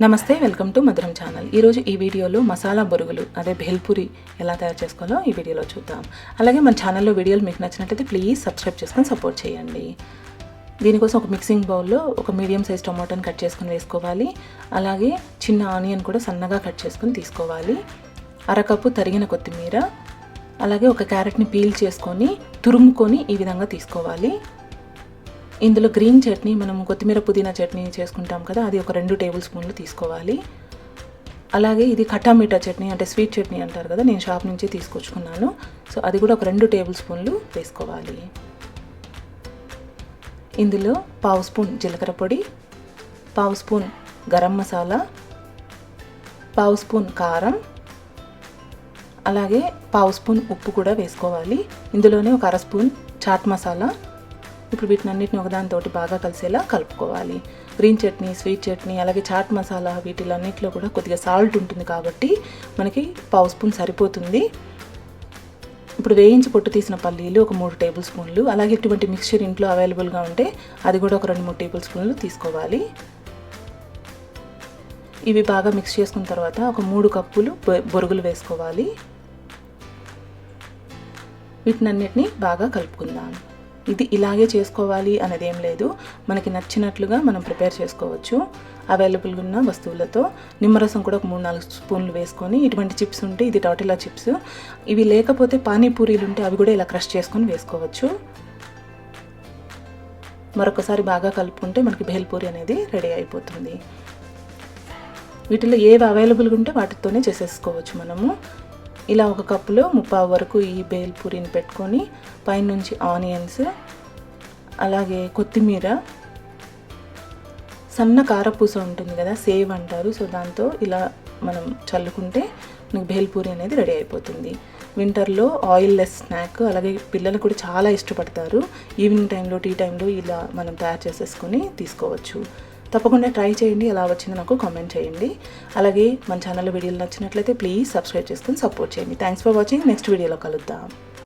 నమస్తే, welcome to మధురం channel. ఈరోజు ఈ వీడియోలో మసాలా బొరుగులు అదే భేల్ పూరి ఎలా తయారు చేసుకోవాలో ఈ వీడియోలో చూద్దాం. అలాగే మన ఛానల్లో వీడియోలు మీకు నచ్చినట్లయితే ప్లీజ్ సబ్స్క్రైబ్ చేసుకొని సపోర్ట్ చేయండి. దీనికోసం ఒక మిక్సింగ్ బౌల్లో ఒక మీడియం సైజ్ టొమాటోని కట్ చేసుకొని వేసుకోవాలి. అలాగే చిన్న ఆనియన్ కూడా సన్నగా కట్ చేసుకొని తీసుకోవాలి. అరకప్పు తరిగిన కొత్తిమీర, అలాగే ఒక క్యారెట్ని పీల్ చేసుకొని తురుముకొని ఈ విధంగా తీసుకోవాలి. ఇందులో గ్రీన్ చట్నీ, మనం కొత్తిమీర పుదీనా చట్నీ చేసుకుంటాం కదా, అది ఒక 2 టేబుల్ స్పూన్లు తీసుకోవాలి. అలాగే ఇది ఖట్టా మీఠా చట్నీ అంటే స్వీట్ చట్నీ అంటారు కదా, నేను షాప్ నుంచి తీసుకొచ్చుకున్నాను. సో అది కూడా ఒక 2 టేబుల్ స్పూన్లు వేసుకోవాలి. ఇందులో 1/2 స్పూన్ జీలకర్ర పొడి, 1/2 స్పూన్ గరం మసాలా, 1/2 స్పూన్ కారం, అలాగే 1/2 స్పూన్ ఉప్పు కూడా వేసుకోవాలి. ఇందులోనే ఒక 1/2 స్పూన్ చాట్ మసాలా. ఇప్పుడు వీటినన్నిటిని ఒకదానితోటి బాగా కలిసేలా కలుపుకోవాలి. గ్రీన్ చట్నీ, స్వీట్ చట్నీ, అలాగే చాట్ మసాలా వీటిలన్నిటిలో కూడా కొద్దిగా సాల్ట్ ఉంటుంది కాబట్టి మనకి 1/2 స్పూన్ సరిపోతుంది. ఇప్పుడు వేయించి పొట్టు తీసిన పల్లీలు ఒక 3 టేబుల్ స్పూన్లు, అలాగే ఇటువంటి మిక్స్చర్ ఇంట్లో అవైలబుల్గా ఉంటే అది కూడా ఒక 2-3 టేబుల్ స్పూన్లు తీసుకోవాలి. ఇవి బాగా మిక్స్ చేసుకున్న తర్వాత ఒక 3 కప్పులు బొరుగులు వేసుకోవాలి. వీటినన్నిటిని బాగా కలుపుకుందాం. ఇది ఇలాగే చేసుకోవాలి అనేది ఏం లేదు, మనకి నచ్చినట్లుగా మనం ప్రిపేర్ చేసుకోవచ్చు అవైలబుల్గా ఉన్న వస్తువులతో. నిమ్మరసం కూడా ఒక 3-4 స్పూన్లు వేసుకొని, ఇటువంటి చిప్స్ ఉంటే ఇది టాటిలా చిప్స్, ఇవి లేకపోతే పానీపూరీలు ఉంటే అవి కూడా ఇలా క్రష్ చేసుకొని వేసుకోవచ్చు. మరొకసారి బాగా కలుపుకుంటే మనకి భేల్ పూరి అనేది రెడీ అయిపోతుంది. వీటిలో ఏవి అవైలబుల్గా ఉంటే వాటితోనే చేసేసుకోవచ్చు మనము. ఇలా ఒక కప్పులో 3/4 వరకు ఈ భేల్ పూరిని పెట్టుకొని పైనుంచి ఆనియన్స్, అలాగే కొత్తిమీర, సన్న కారపూస ఉంటుంది కదా, సేవ్ అంటారు, సో దాంతో ఇలా మనం చల్లుకుంటే మనకి భేల్ పూరి అనేది రెడీ అయిపోతుంది. వింటర్లో ఆయిల్ లెస్ స్నాక్, అలాగే పిల్లలు కూడా చాలా ఇష్టపడతారు. ఈవినింగ్ టైంలో, టీ టైంలో ఇలా మనం తయారు చేసేసుకొని తీసుకోవచ్చు. తప్పకుండా ట్రై చేయండి, ఎలా వచ్చిందో నాకు కామెంట్ చేయండి. అలాగే మన ఛానల్లో వీడియోలు నచ్చినట్లయితే ప్లీజ్ సబ్స్క్రైబ్ చేసుకొని సపోర్ట్ చేయండి. Thanks for watching. నెక్స్ట్ వీడియోలో కలుద్దాం.